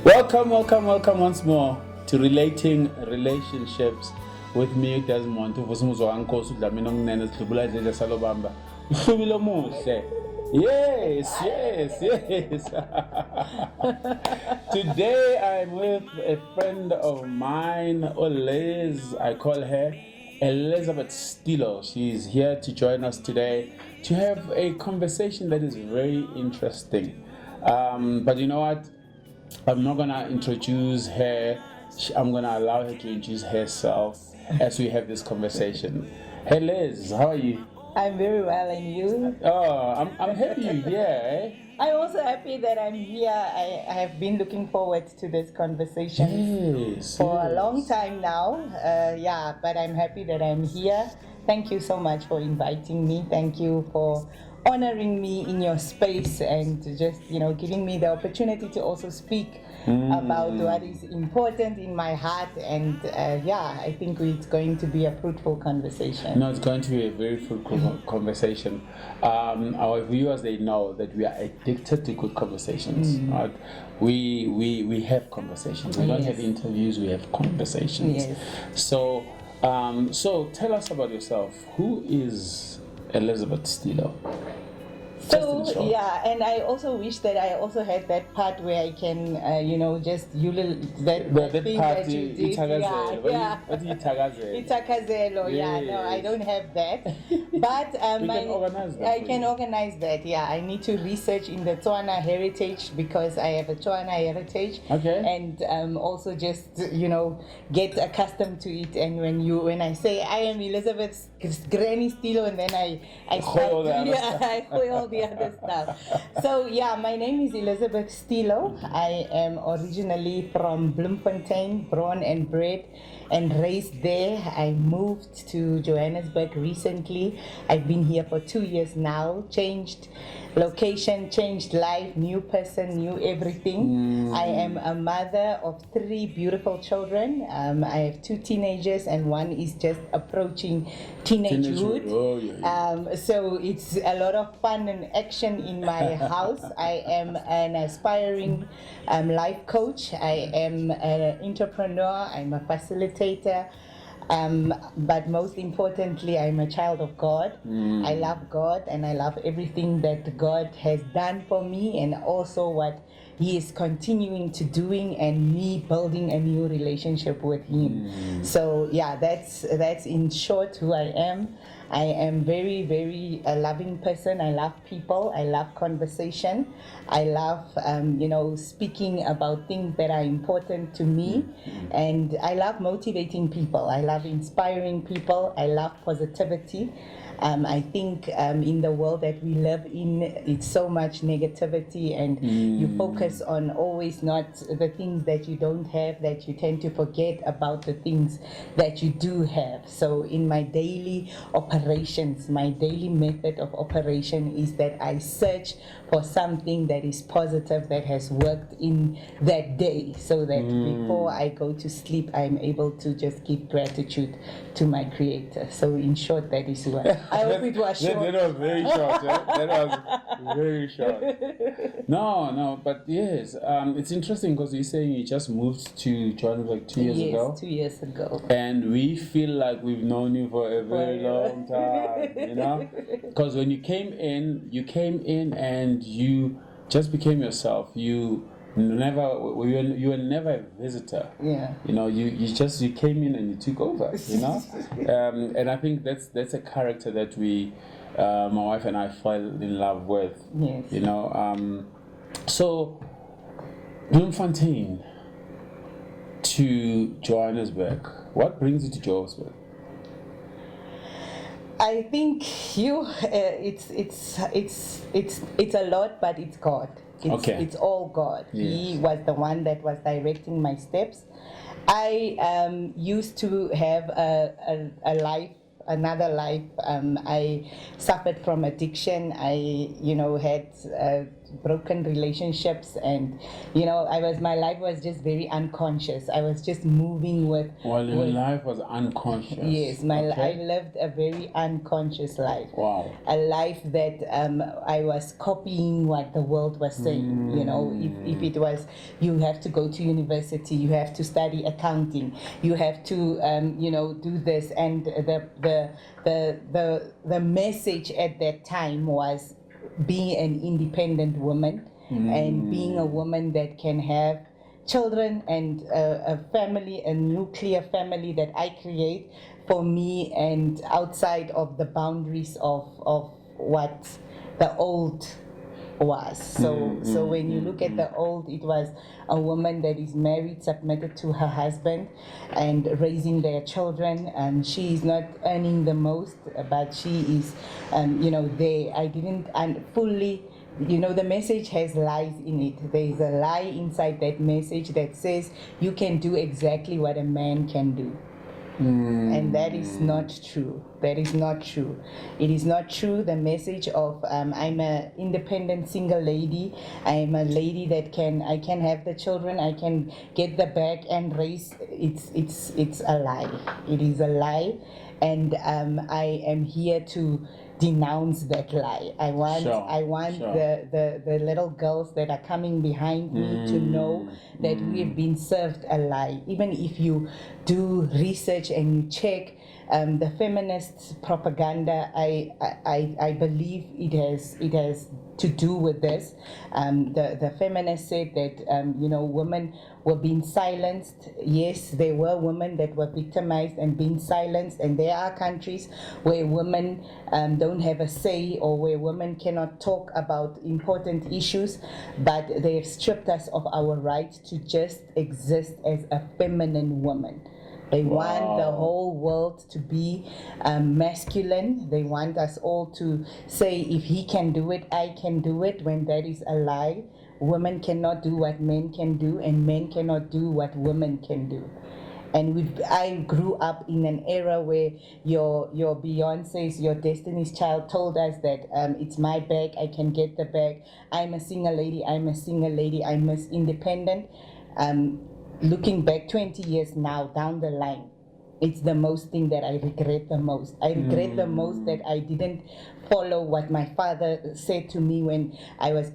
Welcome once more to Relating Relationships with me, Desmond. Uvusumuzwa wankosi udlamini onginene sidlubula idledle salobamba. Uhlubile omuhle. Yes. Today I'm with a friend of mine, Liz. I call her Elizabeth Stilo. She's here to join us today to have a conversation that is very interesting. But you know what? I'm not going to introduce her. I'm going to allow her to introduce herself as we have this conversation. Hey Liz, how are you? I'm very well, and you? Oh, I'm happy you're here. I'm also happy that I'm here. I have been looking forward to this conversation for a long time now. But I'm happy that I'm here. Thank you so much for inviting me. Thank you for honoring me in your space and just, giving me the opportunity to also speak about what is important in my heart. And I think it's going to be a fruitful conversation. No, it's going to be a very fruitful conversation. Our viewers, they know that we are addicted to good conversations. Right? We have conversations. We don't have interviews, we have conversations. Yes. So tell us about yourself. Who is Elizabeth Stilo? And I also wish that I also had that part where I can, just thing that you did. What is Itakazelo? Itakazelo, Yes. No, I don't have that. But I can organize that, I need to research in the Tswana heritage because I have a Tswana heritage. Okay. And also just, get accustomed to it. And when I say I am Elizabeth's Granny Stilo, and then I start all the other stuff. So my name is Elizabeth Stilo. I am originally from Bloemfontein, born and bred and raised there. I moved to Johannesburg recently. I've been here for 2 years now. Changed location, changed life, new person, new everything. I am a mother of 3 beautiful children. I have 2 teenagers and one is just approaching teenagehood. So it's a lot of fun and action in my house. I am an aspiring life coach. I am an entrepreneur. I'm a facilitator. But most importantly, I'm a child of God. I love God and I love everything that God has done for me and also what He is continuing to doing and me building a new relationship with Him. So that's in short who I am. I am very, very a loving person. I love people. I love conversation. I love, speaking about things that are important to me. And I love motivating people. I love inspiring people. I love positivity. I think in the world that we live in, it's so much negativity and you focus on always not the things that you don't have, that you tend to forget about the things that you do have. So in my daily operations, my daily method of operation is that I search for something that is positive that has worked in that day so that before I go to sleep, I'm able to just give gratitude to my Creator. So in short, that is what I hope it was short. That was very short. That was very short. No, but yes, it's interesting because you're saying you just moved to Johannesburg 2 years ago. 2 years ago. And we feel like we've known you for a very long time, Because when you came in and you just became yourself. You were never a visitor. Yeah. You came in and you took over. And I think that's a character that my wife and I fell in love with. Yes. So Bloemfontein to Johannesburg. What brings you to Johannesburg? I think it's a lot, but it's God. It's all God. Yes. He was the one that was directing my steps. I used to have another life. I suffered from addiction. I, had broken relationships, and my life was just very unconscious. I was just moving with. Well, your life was unconscious. Yes, I lived a very unconscious life. Wow. A life that I was copying what the world was saying. If it was, you have to go to university, you have to study accounting, you have to do this, and the message at that time was being an independent woman and being a woman that can have children and a family, a nuclear family that I create for me and outside of the boundaries of what the old was. So when you look at the old, it was a woman that is married, submitted to her husband, and raising their children. And she is not earning the most, but she is, there. I didn't fully. The message has lies in it. There is a lie inside that message that says you can do exactly what a man can do. And that is not true. That is not true. It is not true. The message of I'm an independent single lady. I'm a lady that I can have the children. I can get the bag and raise. It's a lie. It is a lie, and I am here to denounce that lie. I want the little girls that are coming behind me to know that we have been served a lie. Even if you do research and you check the feminist propaganda, I believe it has to do with this. The feminists said that women were being silenced. Yes, there were women that were victimized and being silenced, and there are countries where women don't have a say, or where women cannot talk about important issues, but they have stripped us of our right to just exist as a feminine woman. They want the whole world to be masculine. They want us all to say, if he can do it, I can do it, when that is a lie. Women cannot do what men can do, and men cannot do what women can do. And I grew up in an era where your Beyonce's, your Destiny's Child told us that it's my bag, I can get the bag. I'm a single lady, I'm Miss Independent. Looking back 20 years now down the line, it's the most thing that I regret the most. I regret the most that I didn't follow what my father said to me when I was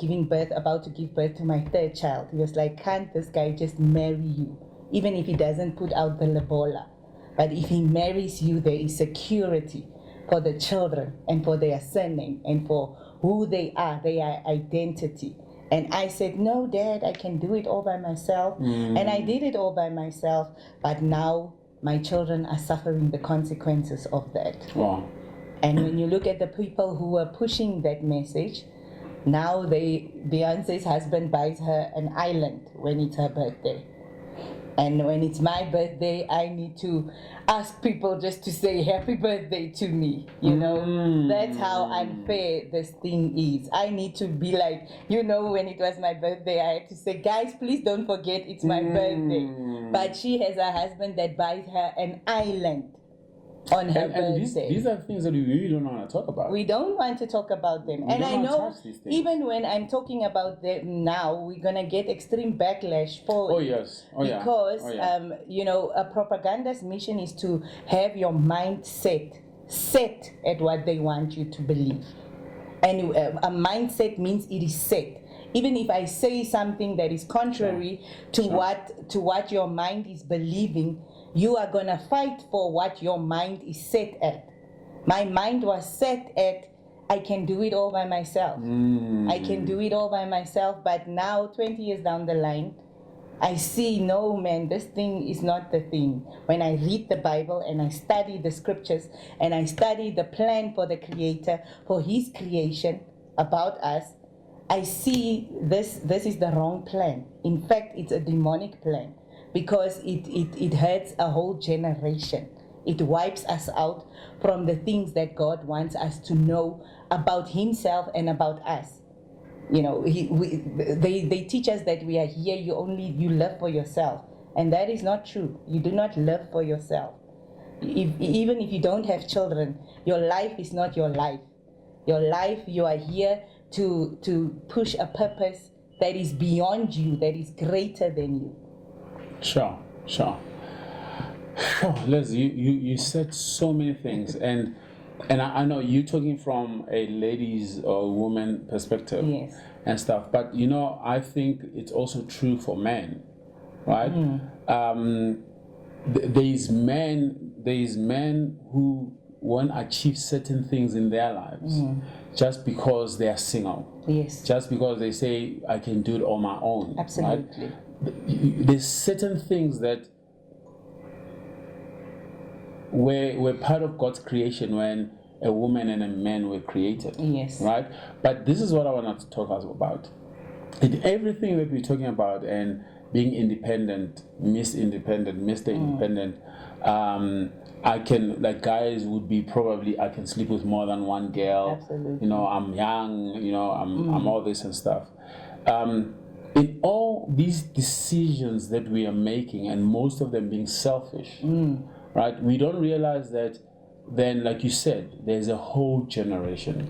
about to give birth to my third child. He was like, can't this guy just marry you? Even if he doesn't put out the lobola. But if he marries you, there is security for the children and for their surname and for who they are, their identity. And I said, no, Dad, I can do it all by myself. And I did it all by myself. But now my children are suffering the consequences of that. Wow. And when you look at the people who are pushing that message, now Beyonce's husband buys her an island when it's her birthday. And when it's my birthday, I need to ask people just to say happy birthday to me. That's how unfair this thing is. I need to be like, when it was my birthday, I had to say, guys, please don't forget it's my birthday. But she has a husband that buys her an island on her birthday. These are things that we really don't want to talk about. We don't want to talk about them. And I know even when I'm talking about them now, we're going to get extreme backlash for because, a propaganda's mission is to have your mind set at what they want you to believe. And a mindset means it is set. Even if I say something that is contrary to what your mind is believing, you are going to fight for what your mind is set at. My mind was set at, I can do it all by myself. I can do it all by myself. But now, 20 years down the line, I see, no, man, this thing is not the thing. When I read the Bible and I study the scriptures and I study the plan for the Creator, for His creation about us, I see this is the wrong plan. In fact, it's a demonic plan. Because it hurts a whole generation. It wipes us out from the things that God wants us to know about Himself and about us. They teach us that we are here, you live for yourself. And that is not true. You do not live for yourself. Even if you don't have children, your life is not your life. Your life, you are here to push a purpose that is beyond you, that is greater than you. Sure. Liz, you said so many things, and I know you're talking from a ladies or woman perspective, Yes. and stuff, but I think it's also true for men, right? There is men who won't achieve certain things in their lives just because they are single. Yes. Just because they say I can do it on my own. Absolutely. Right? There's certain things that were part of God's creation when a woman and a man were created. Yes. Right? But this is what I want to talk about. In everything that we're talking about, and being independent, Mr. Independent, I can, like, guys would be probably, I can sleep with more than one girl. Absolutely. I'm young, I'm all this and stuff. In all these decisions that we are making, and most of them being selfish, right? We don't realize that then, like you said, there's a whole generation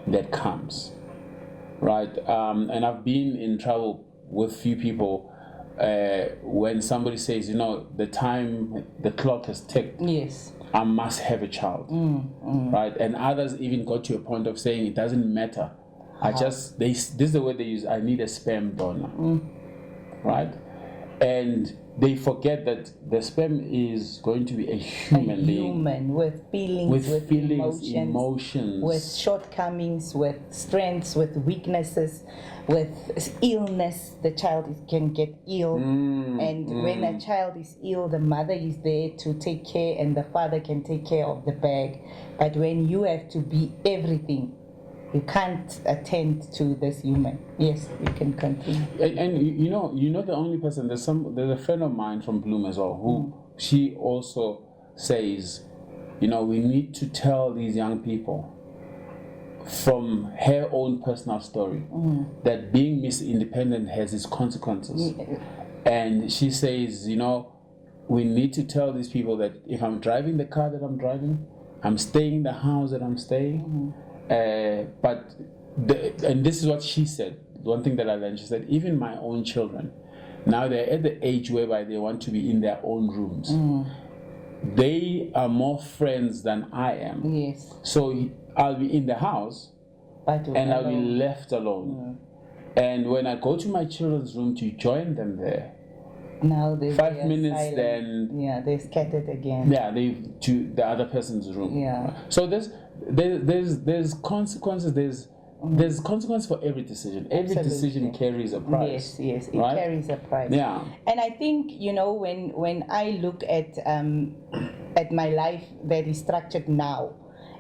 that comes, right? And I've been in trouble with few people when somebody says, the clock has ticked. Yes. I must have a child, right? And others even got to a point of saying it doesn't matter. This is the word they use. I need a sperm donor, right? And they forget that the sperm is going to be a human being, with feelings, with emotions, with shortcomings, with strengths, with weaknesses, with illness. The child can get ill, and when a child is ill, the mother is there to take care, and the father can take care of the bag. But when you have to be everything, you can't attend to this human. Yes, you can continue. And the only person, there's a friend of mine from Bloom as well, who she also says, we need to tell these young people from her own personal story that being Miss Independent has its consequences. And she says, we need to tell these people that if I'm driving the car that I'm driving, I'm staying in the house that I'm staying. And this is what she said. One thing that I learned, she said, even my own children, now they're at the age whereby they want to be in their own rooms. They are more friends than I am. Yes. So I'll be in the house, and I'll be left alone. And when I go to my children's room to join them there, now they 5 minutes silent. Then they're scattered again. Yeah, they to the other person's room. Yeah. So there's consequences. There's consequence for every decision. Every decision carries a price. Yes, it right? carries a price. Yeah. And I think when I look at my life that is structured now,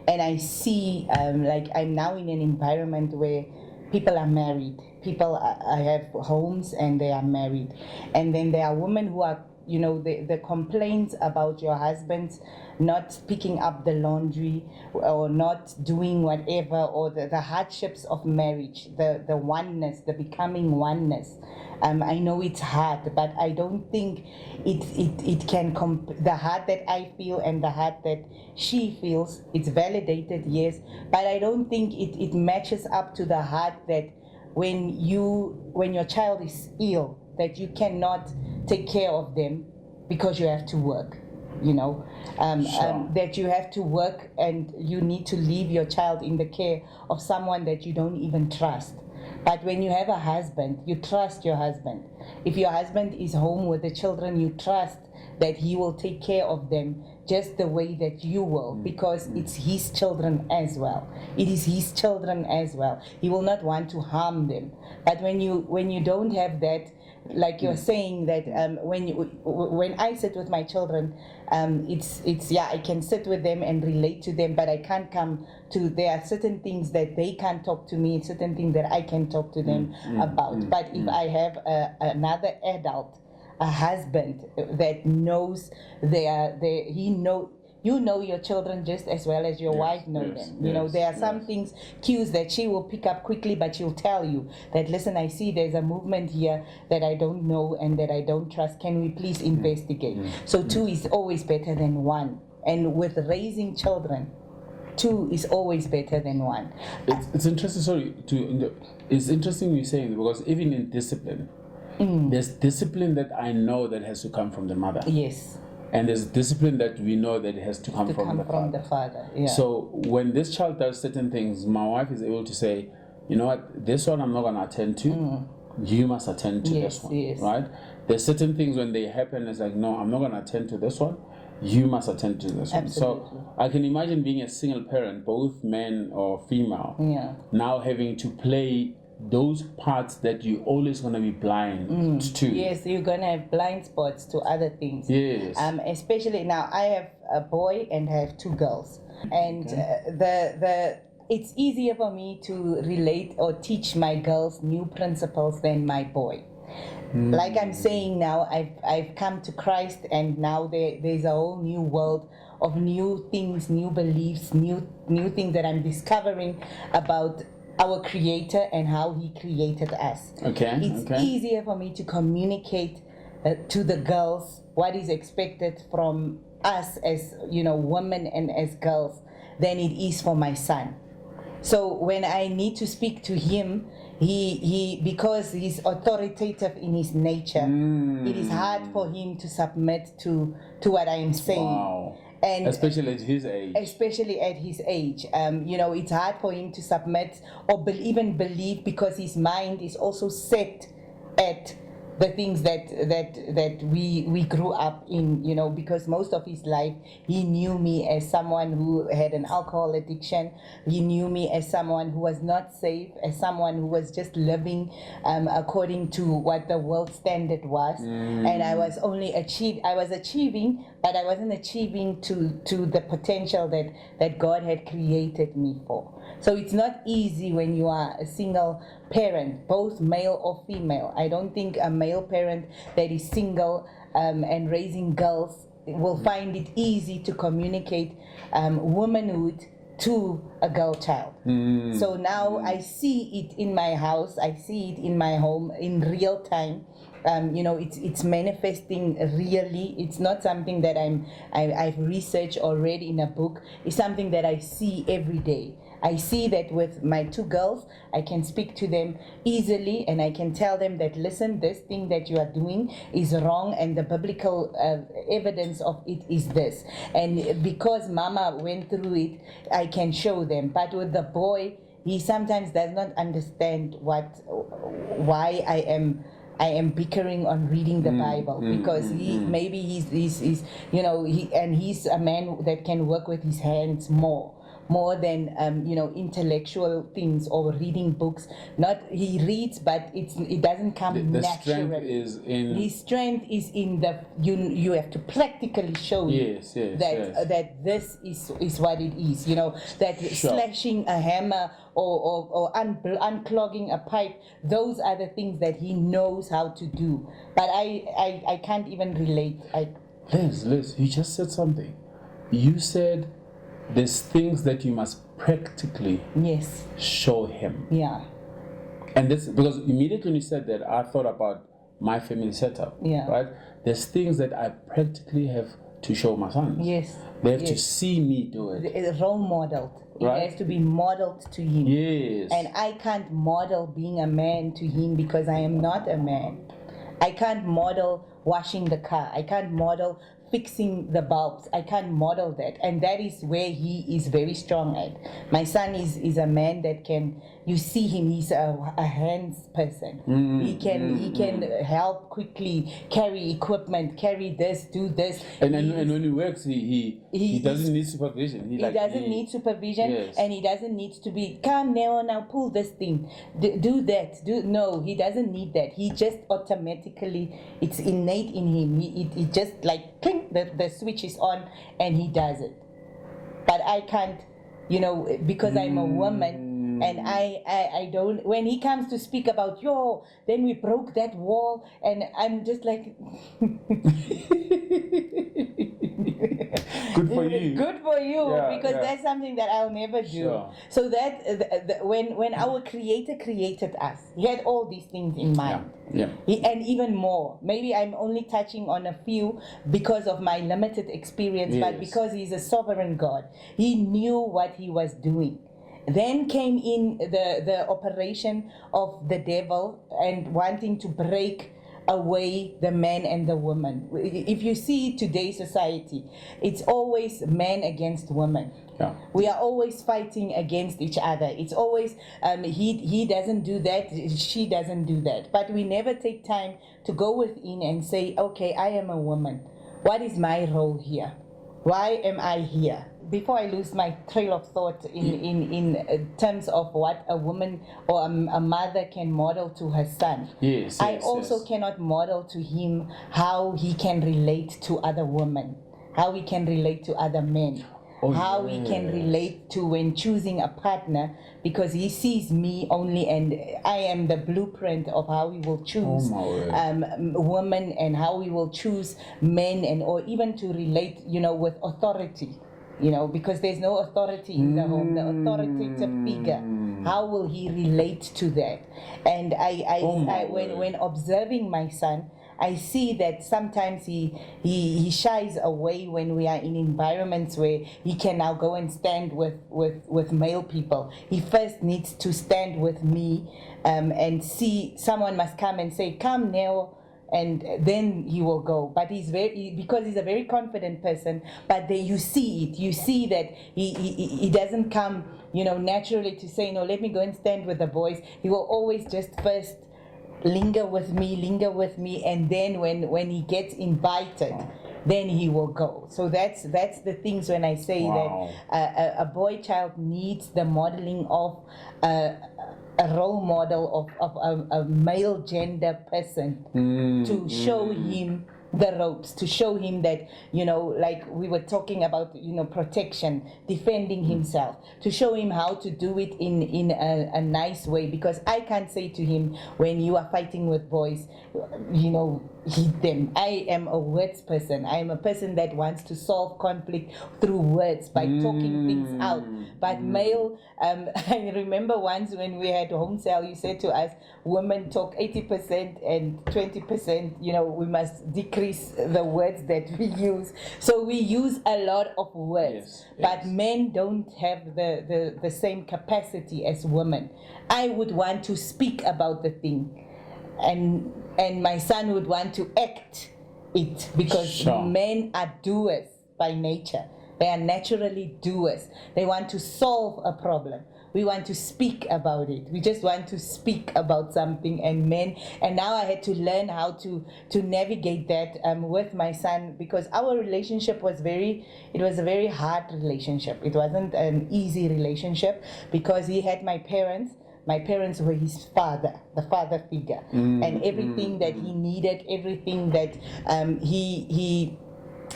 and I see like I'm now in an environment where people are married. I have homes and they are married, and then there are women who are the complaints about your husband not picking up the laundry or not doing whatever, or the hardships of marriage, the oneness, the becoming oneness. I know it's hard, but I don't think it can the heart that I feel and the heart that she feels, it's validated, yes, but I don't think it matches up to the heart that when your child is ill, that you cannot take care of them because you have to work, that you have to work and you need to leave your child in the care of someone that you don't even trust. But when you have a husband, you trust your husband. If your husband is home with the children, you trust that he will take care of them just the way that you will, because it's his children as well. It is his children as well. He will not want to harm them. But when you don't have that, like you're saying that when I sit with my children, I can sit with them and relate to them, but I can't come to, there are certain things that they can't talk to me, certain things that I can talk to them about. But if I have another adult, a husband that knows you know your children just as well as your wife knows them. There are some things, cues that she will pick up quickly, but she'll tell you that, listen, I see there's a movement here that I don't know and that I don't trust. Can we please investigate? So two is always better than one. And with raising children, two is always better than one. It's interesting. Sorry, it's interesting you saying, because even in discipline, there's discipline that I know that has to come from the mother. Yes. And there's discipline that we know that it has to come from the father. Yeah. So when this child does certain things, my wife is able to say, you know what, this one I'm not going to attend to. You must attend to this one. Yes. Right? There's certain things when they happen, it's like, no, I'm not going to attend to this one. You must attend to this Absolutely. one. So I can imagine being a single parent, both men or female, now having to play those parts that you're always going to be blind to. Yes, you're going to have blind spots to other things. Yes. Especially now, I have a boy and I have two girls. And it's easier for me to relate or teach my girls new principles than my boy. Like I'm saying now, I've come to Christ, and now there's a whole new world of new things, new beliefs, new things that I'm discovering about our Creator and how He created us. It's easier for me to communicate to the girls what is expected from us as women and as girls than it is for my son. So when I need to speak to him, he because he's authoritative in his nature, it is hard for him to submit to what I am saying. Wow. And especially at his age. It's hard for him to submit or even believe, because his mind is also set at the things that we grew up in, because most of his life he knew me as someone who had an alcohol addiction. He knew me as someone who was not safe, as someone who was just living according to what the world standard was. And I was achieving, but I wasn't achieving to the potential that God had created me for. So it's not easy when you are a single parent, both male or female. I don't think a male parent that is single and raising girls will find it easy to communicate womanhood to a girl child. So now I see it in my house, I see it in my home in real time. It's manifesting really. It's not something that I've researched or read in a book. It's something that I see every day. I see that with my two girls, I can speak to them easily, and I can tell them that, listen, this thing that you are doing is wrong, and the biblical evidence of it is this. And because mama went through it, I can show them. But with the boy, he sometimes does not understand why I am bickering on reading the Bible, because he's a man that can work with his hands more than intellectual things or reading books. Not he reads, but it doesn't come naturally. His strength is in the you have to practically show that this is what it is. Slashing a hammer or unclogging a pipe. Those are the things that he knows how to do. But I can't even relate. Liz, you just said something. You said there's things that you must practically show him. Yeah. And this, because immediately when you said that, I thought about my family setup. Yeah. Right? There's things that I practically have to show my sons. Yes. They have to see me do it. It's role modeled. Right? It has to be modeled to him. Yes. And I can't model being a man to him because I am not a man. I can't model washing the car. I can't model fixing the bulbs. I can't model that. And that is where he is very strong at. My son is a man that can, you see him, he's a hands person. He can help quickly, carry equipment, carry this, do this. And when he works, he doesn't need supervision. He doesn't need supervision, and he doesn't need to be, come now pull this thing, do that. No, he doesn't need that. He just automatically, it's innate in him. He just like, clink, the switch is on and he does it. But I can't, because I'm a woman, and I don't, when he comes to speak about, then we broke that wall, and I'm just like, Good for you. Good for you, Yeah, because yeah. that's something that I'll never do. Sure. So that when our Creator created us, He had all these things in mind. Yeah. And even more. Maybe I'm only touching on a few because of my limited experience, but Yes. because He's a sovereign God, He knew what He was doing. Then came in the operation of the devil and wanting to break away the man and the woman. If you see today's society, it's always men against women. Yeah. We are always fighting against each other. It's always he doesn't do that, she doesn't do that. But we never take time to go within and say, okay, I am a woman. What is my role here? Why am I here? Before I lose my trail of thought in terms of what a woman or a mother can model to her son, Yes, I yes, also yes. cannot model to him how he can relate to other women, how he can relate to other men. Oh, How he can yes. relate to when choosing a partner, because he sees me only and I am the blueprint of how he will choose Oh, my word. women and how he will choose men, and or even to relate, with authority, because there's no authority in the home, the authoritative figure. How will he relate to that? And Oh, my when observing my son, I see that sometimes he shies away when we are in environments where he can now go and stand with male people. He first needs to stand with me, and see someone must come and say, come Neo, and then he will go. But because he's a very confident person, but then you see that he doesn't come naturally to say, no, let me go and stand with the boys. He will always just first linger with me, and then when he gets invited, then he will go. So that's the things when I say Wow. that a boy child needs the modeling of a role model of a male gender person to show him the ropes, to show him that, like we were talking about, protection, defending himself, to show him how to do it in a nice way. Because I can't say to him, when you are fighting with boys, hit them. I am a words person. I am a person that wants to solve conflict through words, by talking things out. But male, I remember once when we had home cell, you said to us, women talk 80% and 20%, we must decrease the words that we use. So we use a lot of words, Yes, but yes. men don't have the same capacity as women. I would want to speak about the thing, and my son would want to act it, because Sure. men are doers by nature. They are naturally doers. They want to solve a problem. We want to speak about it. We just want to speak about something. And now I had to learn how to navigate that with my son, because our relationship was a very hard relationship. It wasn't an easy relationship, because he had my parents. My parents were his father, the father figure, and everything that he needed, everything that he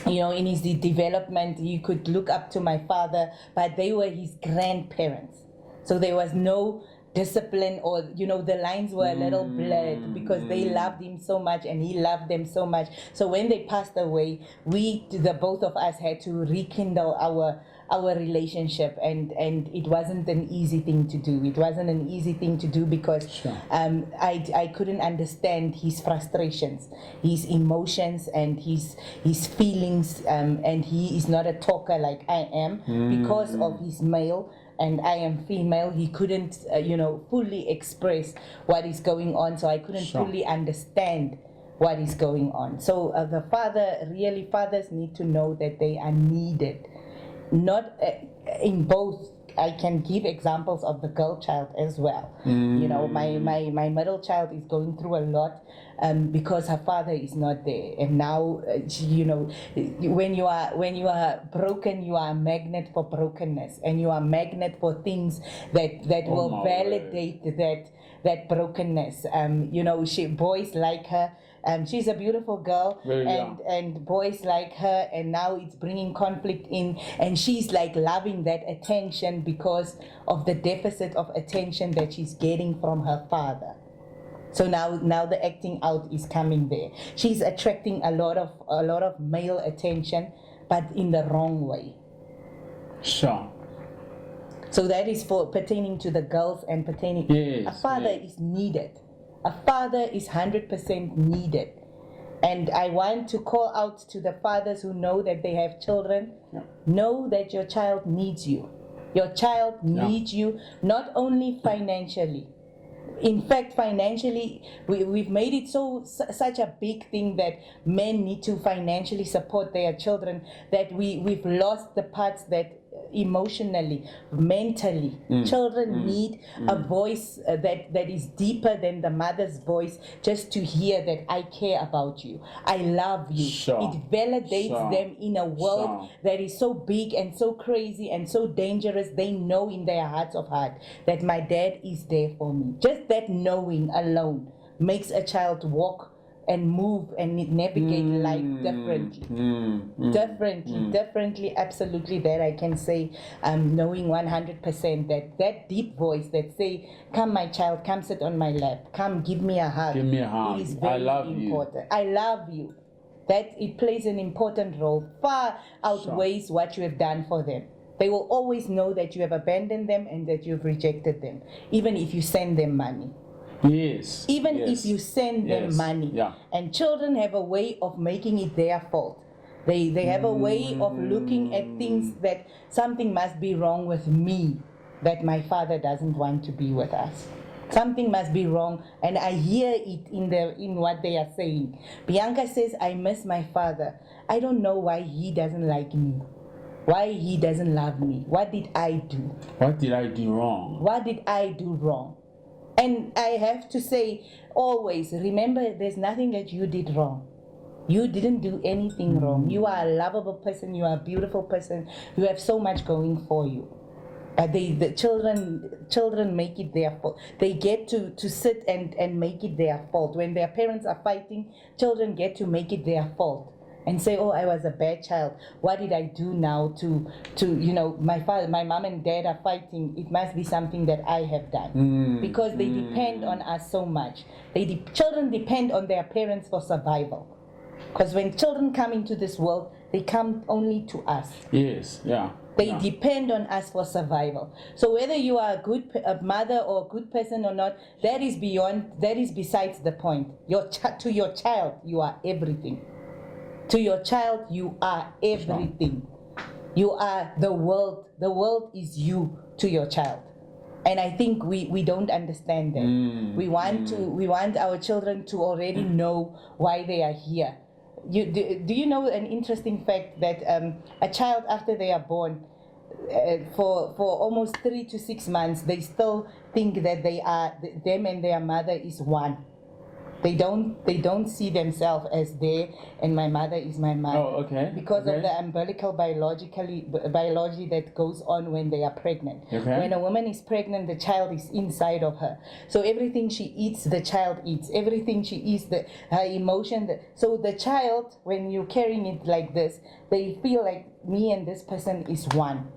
in his development, you could look up to my father, but they were his grandparents. So there was no discipline, or the lines were a little blurred, because they loved him so much and he loved them so much. So when they passed away, the both of us had to rekindle our relationship, and it wasn't an easy thing to do. It wasn't an easy thing to do, because Sure. I couldn't understand his frustrations, his emotions, and his feelings, and he is not a talker like I am, because of his male and I am female. He couldn't fully express what is going on, so I couldn't Sure. fully understand what is going on. So fathers need to know that they are needed, not in both. I can give examples of the girl child as well. My middle child is going through a lot, because her father is not there, and now when you are broken, you are a magnet for brokenness, and you are a magnet for things that Oh, will my validate that brokenness. Boys like her. She's a beautiful girl, Very young. and boys like her, and now it's bringing conflict in, and she's like loving that attention because of the deficit of attention that she's getting from her father. So now the acting out is coming there. She's attracting a lot of male attention, but in the wrong way. Sure. So that is for pertaining to the girls and pertaining. Yes, A father is needed. A father is 100% needed. And I want to call out to the fathers who know that they have children. Yeah. Know that your child needs you. Your child needs you, not only financially. In fact, financially, we've made it such a big thing that men need to financially support their children, that we've lost the parts that emotionally, mentally, children need a voice that is deeper than the mother's voice, just to hear that I care about you, I love you. Sure. It validates Sure. them in a world Sure. that is so big and so crazy and so dangerous. They know in their hearts of heart that my dad is there for me. Just that knowing alone makes a child walk and move and navigate life differently. Differently, absolutely. That I can say, knowing 100% that deep voice that say, come my child, come sit on my lap, come give me a hug. Give me a hug. It is very I love important. I love you. That it plays an important role, far outweighs what you have done for them. They will always know that you have abandoned them and that you've rejected them, even if you send them money. Yes. Even yes. if you send them Yes. money. Yeah. And children have a way of making it their fault. They have a way of looking at things that something must be wrong with me, that my father doesn't want to be with us. Something must be wrong, and I hear it in what they are saying. Bianca says, I miss my father. I don't know why he doesn't like me. Why he doesn't love me. What did I do? What did I do wrong? What did I do wrong? And I have to say, always, remember, there's nothing that you did wrong. You didn't do anything wrong. You are a lovable person. You are a beautiful person. You have so much going for you. But the children make it their fault. They get to sit and make it their fault. When their parents are fighting, children get to make it their fault and say, oh, I was a bad child. What did I do now to my mom and dad are fighting. It must be something that I have done. Because they depend on us so much. Children depend on their parents for survival. Because when children come into this world, they come only to us. Yes, yeah. They depend on us for survival. So whether you are a mother or a good person or not, that is besides the point. To your child, you are everything. To your child, you are everything. You are the world. The world is you to your child. And I think we don't understand that. We want our children to already know why they are here. Do you know an interesting fact that a child, after they are born, for almost 3 to 6 months, they still think that them and their mother is one. They don't see themselves as they and my mother is my mother. Oh, okay. Because of the umbilical biology that goes on when they are pregnant. Okay. When a woman is pregnant, the child is inside of her. So everything she eats, the child eats. Everything she eats, her emotion. So the child, when you're carrying it like this, they feel like me and this person is one.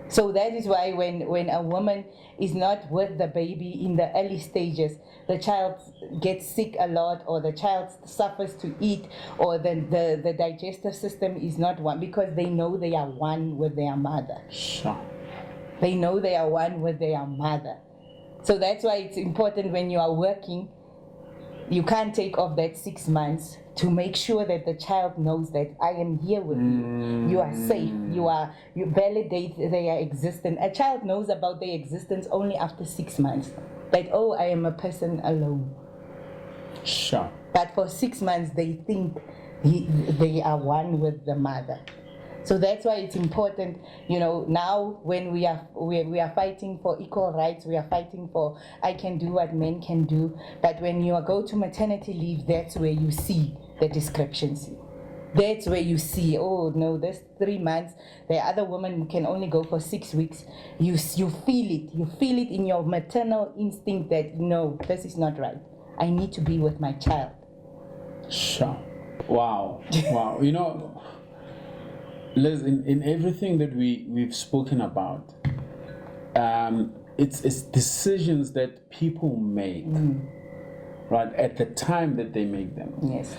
So that is why when a woman is not with the baby in the early stages, the child gets sick a lot, or the child suffers to eat, or the digestive system is not one, because they know they are one with their mother. Sure. They know they are one with their mother. So that's why it's important when you are working, you can't take off that 6 months to make sure that the child knows that I am here with you. You are safe. You validate their existence. A child knows about their existence only after 6 months. Like, oh, I am a person alone. Sure. But for 6 months, they think they are one with the mother. So that's why it's important, now when we are fighting for equal rights, we are fighting for I can do what men can do. But when you go to maternity leave, that's where you see the discrepancy. That's where you see, oh no, that's 3 months. The other woman can only go for 6 weeks. You feel it. You feel it in your maternal instinct that no, this is not right. I need to be with my child. Sure. Wow. Wow. Liz, in everything that we've spoken about, it's decisions that people make, right, at the time that they make them. Yes.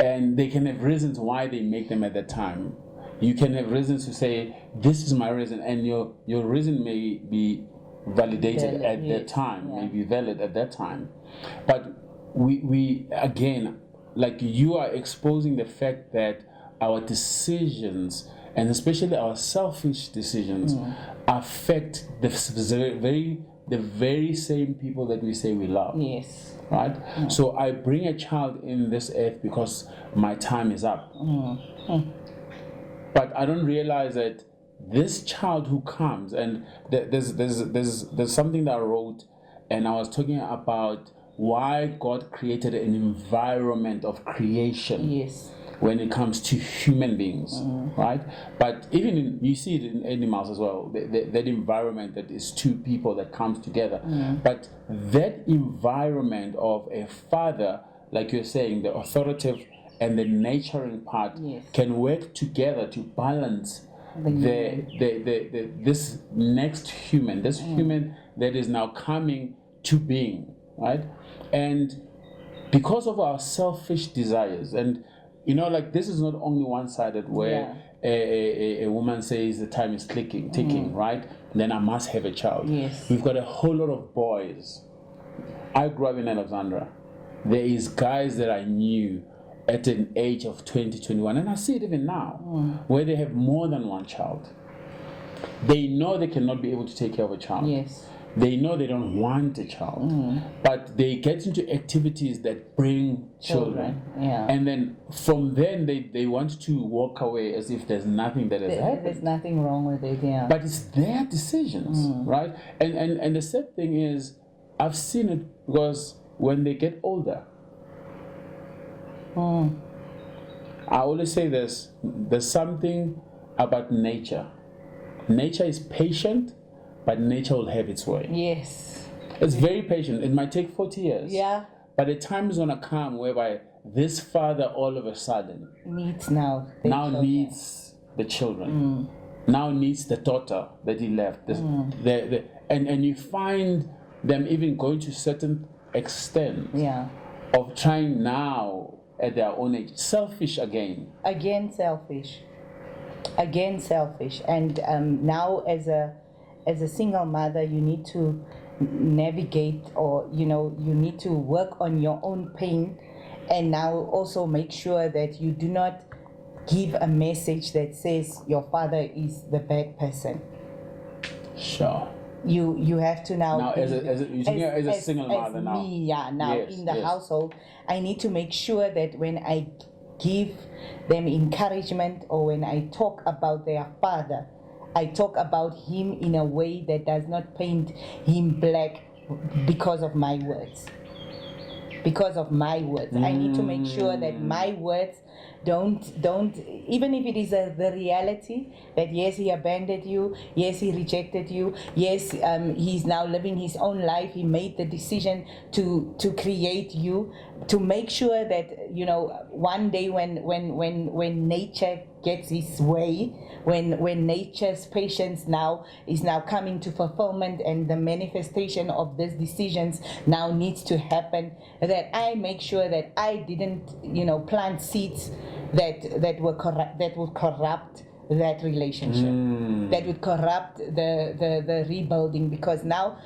And they can have reasons why they make them at the time. You can have reasons to say, this is my reason, and your reason may be validated Valid, at that yes, time, yeah. may be valid at that time. But we again, like, you are exposing the fact that our decisions, and especially our selfish decisions, affect the very same people that we say we love. Yes. Right? So I bring a child in this earth because my time is up. But I don't realize that this child who comes, and there's something that I wrote, and I was talking about why God created an environment of creation. Yes. When it comes to human beings, right? But even you see it in animals as well, that environment that is two people that comes together. But that environment of a father, like you're saying, the authoritative and the nurturing part, Yes. can work together to balance this next human, this human that is now coming to being, right? And because of our selfish desires, and like, this is not only one-sided where a woman says the time is ticking, right? Then I must have a child. Yes. We've got a whole lot of boys. I grew up in Alexandra. There is guys that I knew at an age of 20, 21, and I see it even now, where they have more than one child. They know they cannot be able to take care of a child. Yes. They know they don't want a child, but they get into activities that bring children. Yeah. And then from then they want to walk away as if there's nothing that has happened. There's nothing wrong with it, yeah. But it's their decisions, right? And the sad thing is, I've seen it because when they get older, I always say this, there's something about nature. Nature is patient, but nature will have its way. Yes. It's very patient. It might take 40 years. Yeah. But the time is going to come whereby this father all of a sudden Needs needs the children. Now needs the daughter that he left. And you find them even going to certain extent of trying now at their own age. Selfish again. Again selfish. And now as a single mother, you need to navigate, or you need to work on your own pain, and now also make sure that you do not give a message that says your father is the bad person. Sure. You have to now as a single mother now. In the household, I need to make sure that when I give them encouragement, or when I talk about their father, I talk about him in a way that does not paint him black because of my words. I need to make sure that my words don't even if it is the reality that yes, he abandoned you, yes, he rejected you, yes, he's now living his own life, he made the decision to create you, to make sure that one day when nature gets its way, when nature's patience now is coming to fulfillment, and the manifestation of these decisions now needs to happen, that I make sure that I didn't plant seeds that would corrupt that relationship, that would corrupt the rebuilding, because now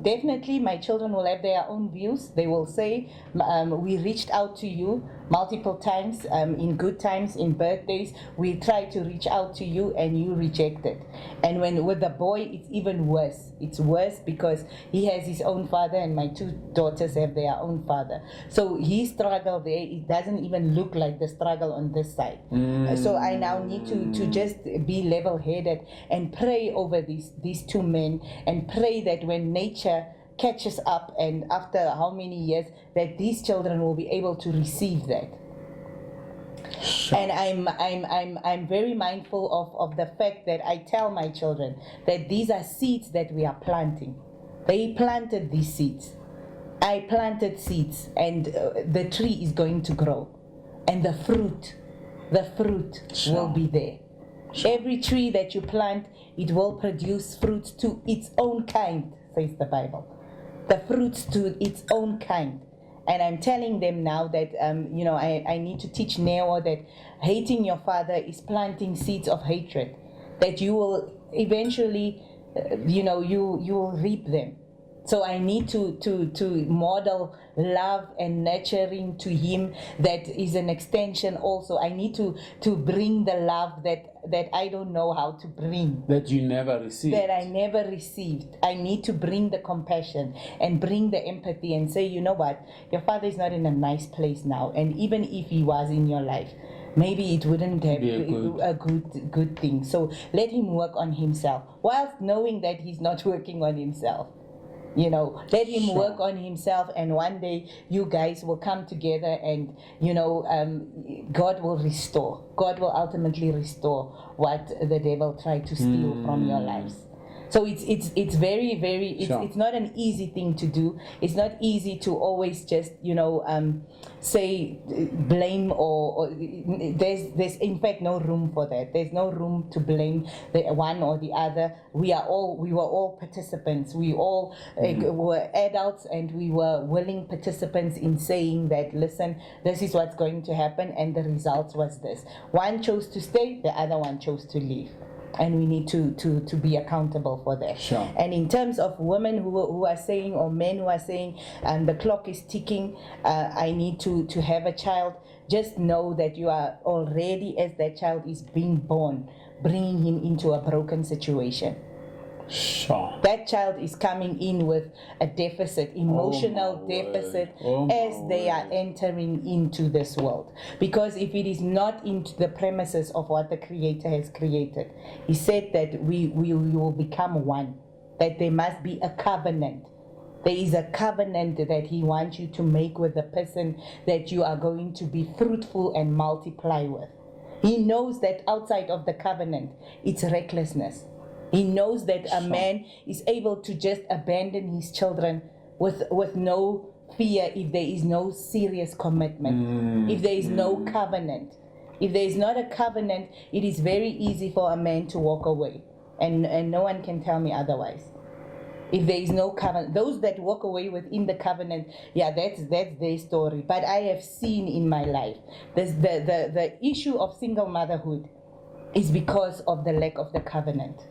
definitely my children will have their own views. They will say, we reached out to you multiple times, in good times, in birthdays, we tried to reach out to you and you rejected. And with the boy, it's even worse. It's worse because he has his own father and my two daughters have their own father. So his struggle there, it doesn't even look like the struggle on this side. So I now need to just be level-headed and pray over these two men, and pray that when nature catches up, and after how many years, that these children will be able to receive that. Sure. And I'm very mindful of the fact that I tell my children that these are seeds that we are planting. They planted these seeds. I planted seeds, and the tree is going to grow, and the fruit Sure. will be there. Sure. Every tree that you plant, it will produce fruits to its own kind, says the Bible. The fruits to its own kind. And I'm telling them now that, I need to teach Neo that hating your father is planting seeds of hatred, that you will eventually, you will reap them. So I need to model love and nurturing to him that is an extension also. I need to bring the love that I don't know how to bring. That you never received. That I never received. I need to bring the compassion and bring the empathy and say, you know what, your father is not in a nice place now. And even if he was in your life, maybe it wouldn't have be a good thing. So let him work on himself, whilst knowing that he's not working on himself. Let him work on himself, and one day you guys will come together, and God will restore. God will ultimately restore what the devil tried to steal from your lives. So it's very, very, it's not an easy thing to do. It's not easy to always just say blame or there's in fact no room for that. There's no room to blame the one or the other. We were all participants. We all were adults, and we were willing participants in saying that, listen, this is what's going to happen, and the result was this. One chose to stay, the other one chose to leave. And we need to be accountable for that. Sure. And in terms of women who are saying, or men who are saying, the clock is ticking, I need to have a child, just know that you are already, as that child is being born, bringing him into a broken situation. Sure. That child is coming in with a deficit, emotional deficit, as they are entering into this world. Because if it is not into the premises of what the Creator has created, He said that we will become one, that there must be a covenant. There is a covenant that He wants you to make with the person that you are going to be fruitful and multiply with. He knows that outside of the covenant, it's recklessness. He knows that a man is able to just abandon his children with no fear if there is no serious commitment, if there is no covenant. If there is not a covenant, it is very easy for a man to walk away, and no one can tell me otherwise. If there is no covenant, those that walk away within the covenant, that's their story. But I have seen in my life, the issue of single motherhood is because of the lack of the covenant.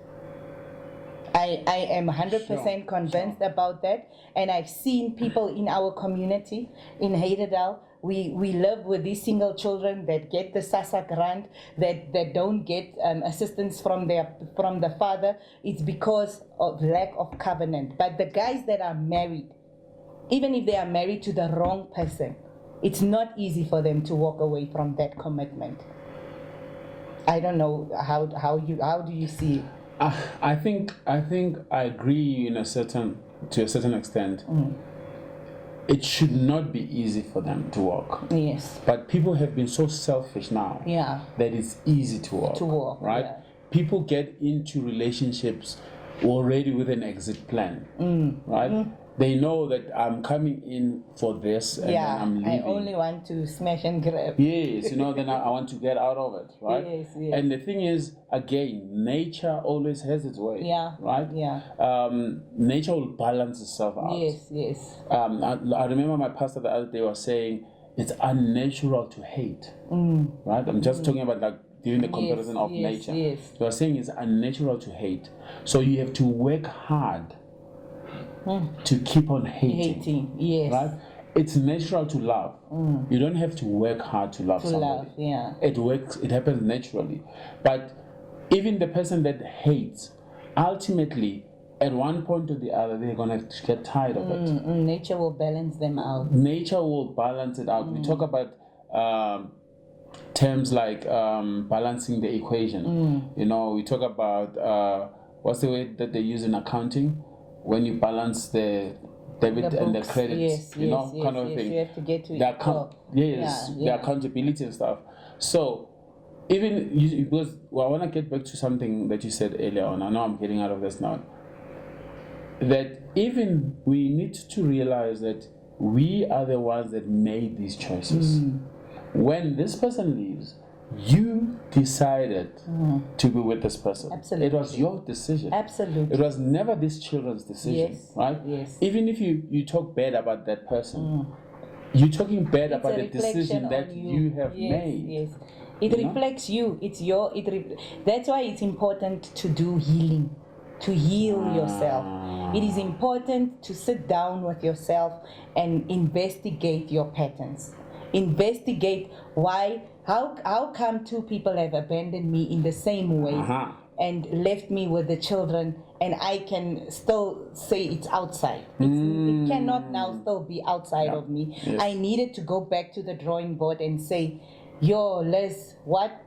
I am 100% convinced about that, and I've seen people in our community in Heidedal. We live with these single children that get the SASSA grant, that don't get assistance from the father. It's because of lack of covenant. But the guys that are married, even if they are married to the wrong person, it's not easy for them to walk away from that commitment. I don't know how do you see it? I think I agree to a certain extent. It should not be easy for them to walk. Yes. But people have been so selfish now that it's easy to walk. Right? Yeah. People get into relationships already with an exit plan. Right? They know that I'm coming in for this and then I'm leaving. I only want to smash and grab. Yes, then I want to get out of it, right? Yes. And the thing is, again, nature always has its way. Yeah. Right? Yeah. Nature will balance itself out. Yes. I remember my pastor the other day was saying it's unnatural to hate. Right? I'm just talking about doing the comparison of nature. Yes. He was saying it's unnatural to hate. So you have to work hard to keep on hating. Yes. Right? It's natural to love. You don't have to work hard to love somebody. It works. It happens naturally. But even the person that hates, ultimately, at one point or the other, they're gonna get tired of it. Nature will balance them out. Nature will balance it out. We talk about terms like balancing the equation. We talk about what's the way that they use in accounting? When you balance the debit and the credits, kind of thing. You have to get to the accountability and stuff. So, because I want to get back to something that you said earlier on. I know I'm getting out of this now. That even we need to realize that we are the ones that made these choices. When this person leaves, you decided to be with this person. Absolutely. It was your decision. Absolutely. It was never these children's decision, right? Yes. Even if you talk bad about that person, you're talking bad It's about a the decision reflection that on you have Yes, made. yes. It You know? reflects you. It's your. That's why it's important to do healing, to heal yourself. It is important to sit down with yourself and investigate your patterns. Investigate why. How come two people have abandoned me in the same way? Uh-huh. And left me with the children, and I can still say it's outside. It cannot now still be outside of me. Yes. I needed to go back to the drawing board and say, yo, Liz, what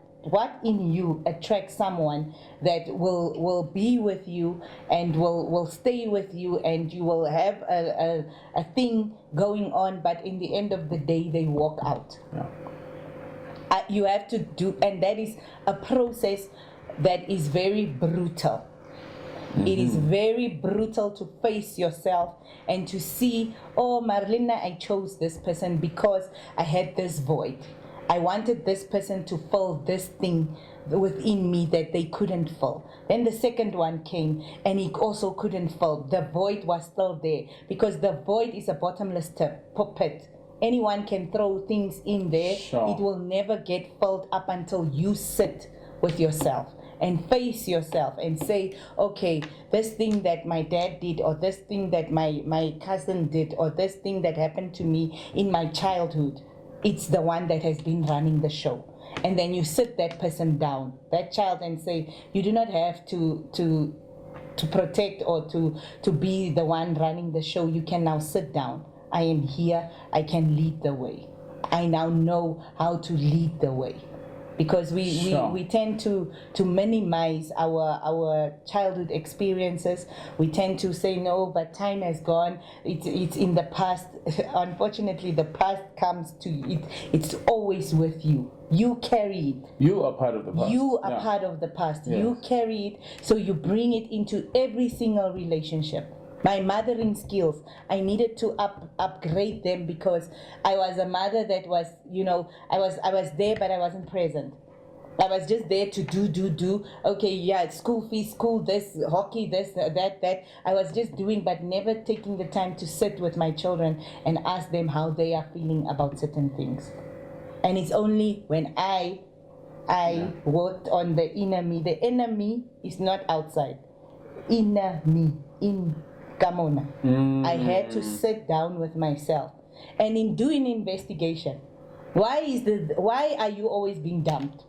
in you attracts someone that will be with you and will stay with you, and you will have a thing going on, but in the end of the day they walk out. Yeah. You have to do, and that is a process that is very brutal. It is very brutal to face yourself and to see, oh, Marlena, I chose this person because I had this void. I wanted this person to fill this thing within me that they couldn't fill. Then the second one came and he also couldn't fill. The void was still there because the void is a bottomless pit. Anyone can throw things in there. Sure. It will never get filled up until you sit with yourself and face yourself and say, okay, this thing that my dad did, or this thing that my cousin did, or this thing that happened to me in my childhood, it's the one that has been running the show. And then you sit that person down, that child, and say, you do not have to protect or to be the one running the show. You can now sit down. I am here, I can lead the way. I now know how to lead the way. Because we tend to minimize our childhood experiences. We tend to say, no, but time has gone. It's in the past. Unfortunately, the past comes to it. It's always with you. You carry it. You are part of the past. You are part of the past. Yes. You carry it, so you bring it into every single relationship. My mothering skills, I needed to upgrade them because I was a mother that was, I was there, but I wasn't present. I was just there to do. Okay, yeah, school fees, school this, hockey, this, that. I was just doing, but never taking the time to sit with my children and ask them how they are feeling about certain things. And it's only when I worked on the inner me. The inner me is not outside. Inner me, in Gamona. I had to sit down with myself, and in doing investigation, why are you always being dumped?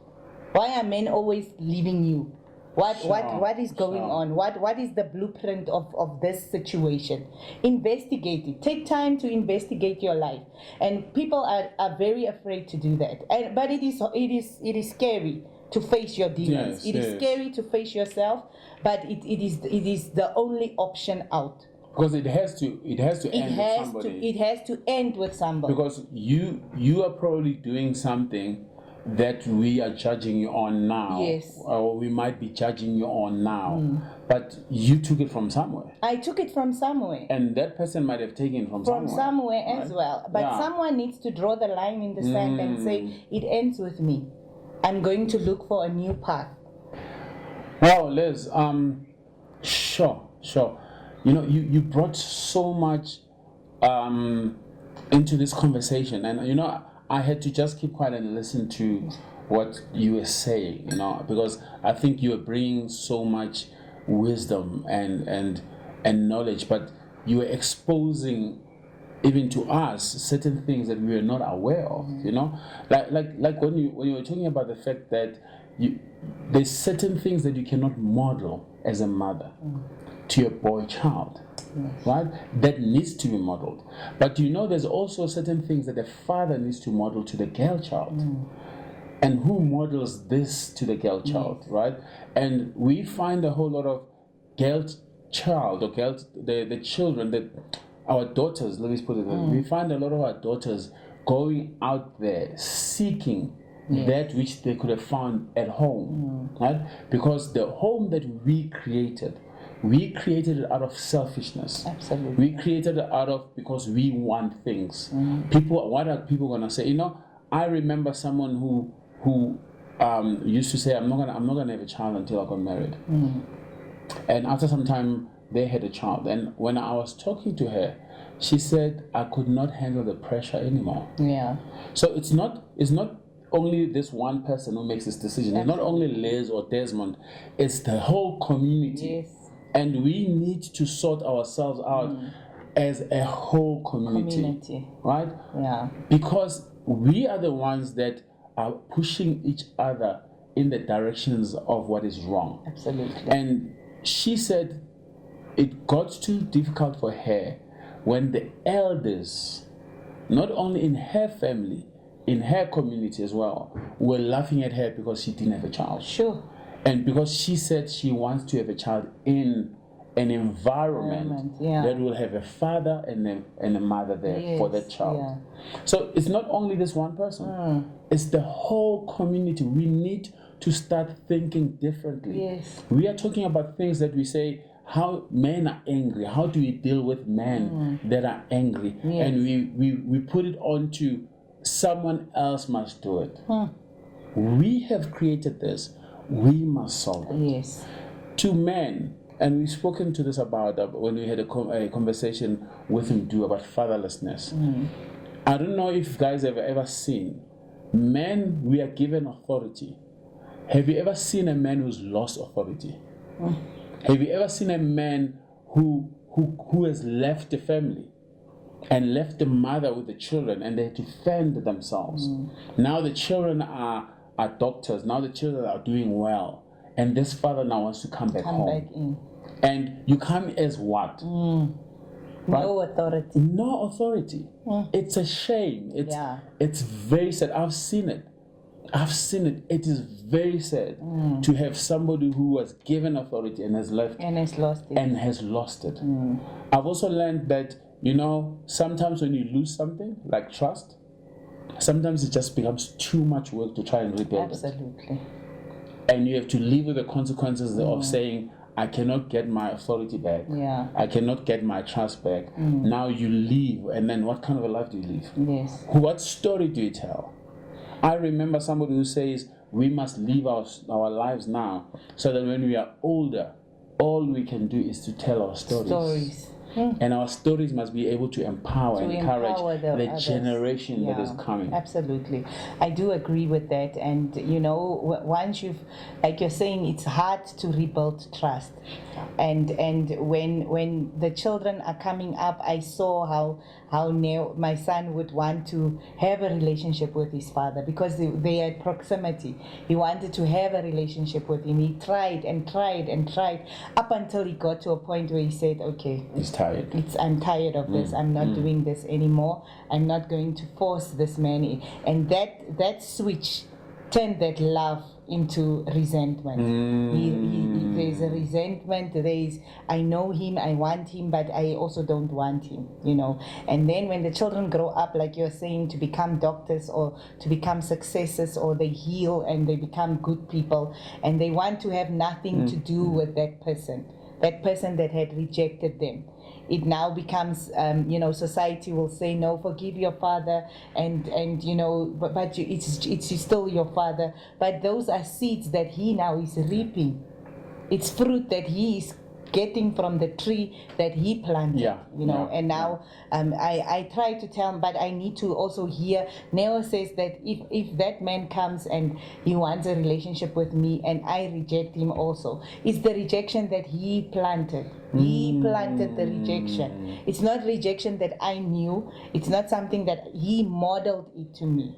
Why are men always leaving you? What is going on? What is the blueprint of this situation? Investigate it. Take time to investigate your life. And people are very afraid to do that. But it is scary to face your demons. It is scary to face yourself, but it is the only option out. Because it has to end with somebody. It has to end with somebody. Because you are probably doing something that we are judging you on now. Yes. Or we might be judging you on now. But you took it from somewhere. I took it from somewhere. And that person might have taken it from somewhere as well. But someone needs to draw the line in the sand and say, it ends with me. I'm going to look for a new path. Well, Liz, sure. You brought so much into this conversation, and I had to just keep quiet and listen to what you were saying, because I think you were bringing so much wisdom and knowledge, but you were exposing even to us certain things that we were not aware of, like when you were talking about the fact that there's certain things that you cannot model as a mother to your boy child, right? That needs to be modeled. But there's also certain things that the father needs to model to the girl child. And who models this to the girl child, right? And we find a whole lot of girl child or the children that our daughters, let me put it that way. We find a lot of our daughters going out there seeking that which they could have found at home, right? Because the home that we created it out of selfishness. Absolutely. We created it because we want things. What are people gonna say? I remember someone who used to say, I'm not gonna have a child until I got married. And after some time, they had a child. And when I was talking to her, she said, I could not handle the pressure anymore. Yeah. So it's not only this one person who makes this decision. It's not only Liz or Desmond, it's the whole community. Yes. And we need to sort ourselves out as a whole community. Right? Yeah. Because we are the ones that are pushing each other in the directions of what is wrong. Absolutely. And she said it got too difficult for her when the elders, not only in her family, in her community as well, were laughing at her because she didn't have a child. Sure. And because she said she wants to have a child in an environment that will have a father and a mother there for that child. Yeah. So it's not only this one person, it's the whole community. We need to start thinking differently. Yes. We are talking about things that we say, how men are angry. How do we deal with men that are angry? Yes. And we put it on to someone else must do it. We have created this. We must solve it. Yes. To men, and we've spoken to this about when we had a conversation with Mdu about fatherlessness. I don't know if you guys have ever seen men, we are given authority. Have you ever seen a man who's lost authority? Have you ever seen a man who has left the family and left the mother with the children and they had to fend themselves? Now the children are doctors. Now the children are doing well. And this father now wants to come back home. And you come as what? Right? No authority. No authority. It's a shame. It's very sad. I've seen it. It is very sad to have somebody who was given authority and has left and has lost it. I've also learned that, sometimes when you lose something like trust, sometimes it just becomes too much work to try and rebuild it. Absolutely. And you have to live with the consequences of saying, I cannot get my authority back. Yeah. I cannot get my trust back. Now you leave, and then what kind of a life do you live? Yes. What story do you tell? I remember somebody who says, we must live our lives now, so that when we are older, all we can do is to tell our stories. And our stories must be able to empower and encourage the generation that is coming. Absolutely. I do agree with that. And, once you've, like you're saying, it's hard to rebuild trust. And when the children are coming up, I saw how Neo, my son, would want to have a relationship with his father because they are at proximity. He wanted to have a relationship with him. He tried and tried and tried up until he got to a point where he said, okay, he's tired. I'm tired of this. I'm not doing this anymore. I'm not going to force this man in. And that switch turned that love into resentment. There's a resentment. I know him, I want him, but I also don't want him, And then when the children grow up, like you're saying, to become doctors or to become successes, or they heal and they become good people, and they want to have nothing to do with that person that had rejected them. It now becomes, society will say, no, forgive your father, and but it's still your father. But those are seeds that he now is reaping. It's fruit that he is getting from the tree that he planted, and now I try to tell him, but I need to also hear. Neo says that if that man comes and he wants a relationship with me and I reject him also, it's the rejection that he planted. He planted the rejection. It's not rejection that I knew. It's not something that he modeled it to me.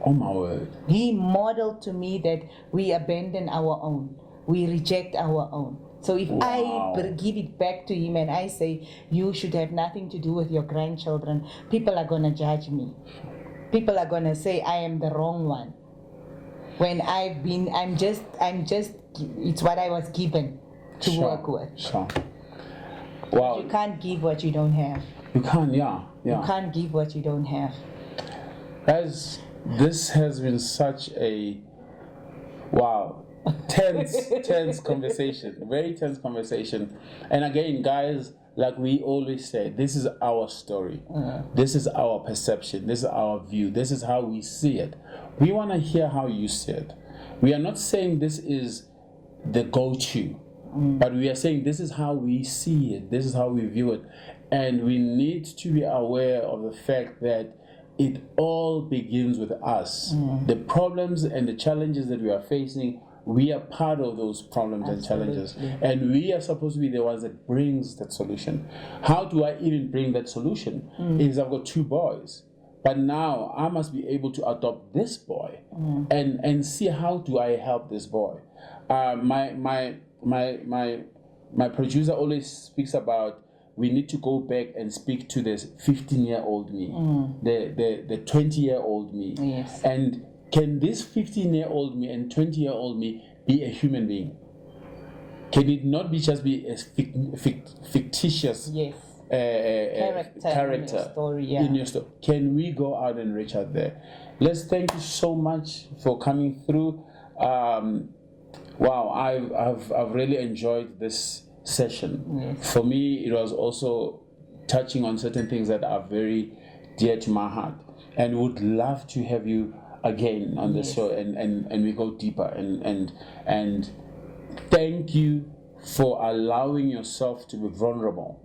Oh my word. He modeled to me that we abandon our own. We reject our own. So if I give it back to him and I say, you should have nothing to do with your grandchildren, people are going to judge me. People are going to say I am the wrong one. When I'm just, it's what I was given to work with. Sure. Wow. You can't give what you don't have. You can't, yeah. You can't give what you don't have. Guys, this has been such a, tense conversation, a very tense conversation. And again, guys, like we always say, this is our story. This is our perception. This is our view. This is how we see it. We want to hear how you see it. We are not saying this is the go-to. But we are saying this is how we see it, this is how we view it. And we need to be aware of the fact that it all begins with us. The problems and the challenges that we are facing, we are part of those problems and challenges. And we are supposed to be the ones that brings that solution. How do I even bring that solution? Is I've got 2 boys. But now I must be able to adopt this boy and see how do I help this boy. My producer always speaks about we need to go back and speak to this 15-year-old me, the 20-year-old me. Yes. And can this 15-year-old me and 20-year-old me be a human being? Can it not be just be a fictitious character in your story? In your story? Can we go out and reach out there? Les, thank you so much for coming through. Wow, I've really enjoyed this session. For me, it was also touching on certain things that are very dear to my heart, and would love to have you again on the show and we go deeper and thank you for allowing yourself to be vulnerable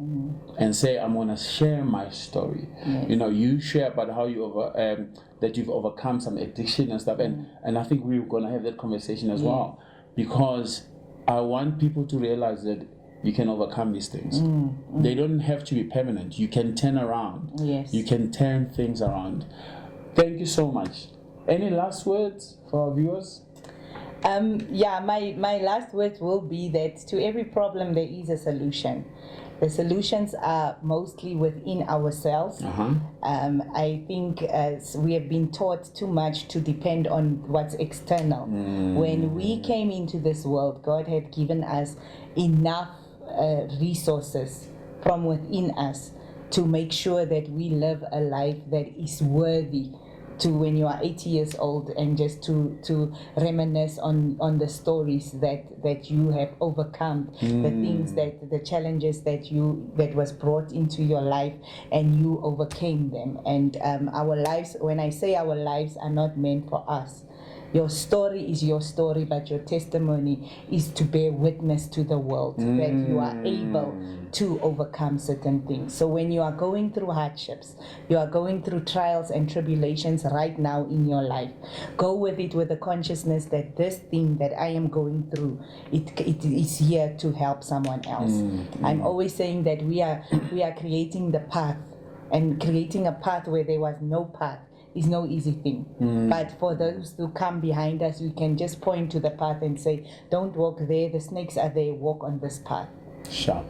and say, I'm gonna share my story. You know, you share about how you that you've overcome some addiction and stuff, and I think we're gonna have that conversation as well, because I want people to realize that you can overcome these things. They don't have to be permanent. You can turn around. You can turn things around. Thank you so much. Any last words for our viewers? My last words will be that to every problem there is a solution. The solutions are mostly within ourselves. I think we have been taught too much to depend on what's external. When we came into this world, God had given us enough resources from within us to make sure that we live a life that is worthy to when you are 80 years old, and just to reminisce on the stories that you have overcome, the things the challenges that was brought into your life and you overcame them. And our lives, when I say our lives are not meant for us, your story is your story, but your testimony is to bear witness to the world that you are able to overcome certain things. So when you are going through hardships, you are going through trials and tribulations right now in your life, go with it with the consciousness that this thing that I am going through, it is here to help someone else. I'm always saying that we are creating the path, and creating a path where there was no path is no easy thing. But for those who come behind us, we can just point to the path and say, don't walk there, the snakes are there, walk on this path. Sure.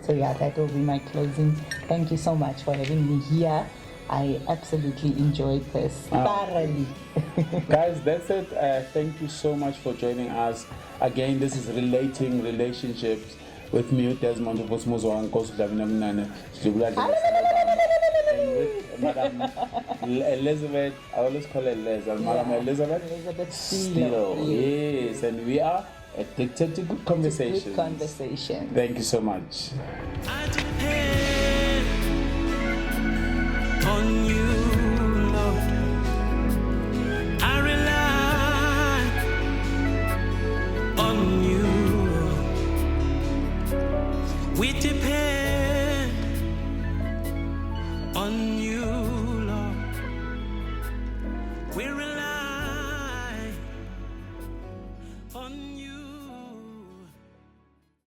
So that will be my closing. Thank you so much for having me here. I absolutely enjoyed this thoroughly. Guys, that's it. Thank you so much for joining us. Again, this is Relating Relationships with me, Desmond and with Madam Elizabeth. I always call her Les. Madam Elizabeth Steele. Yes, and we are addicted to good conversations. Good conversation. Thank you so much. I depend on you, Lord. I rely on you. We depend on you, Lord. We rely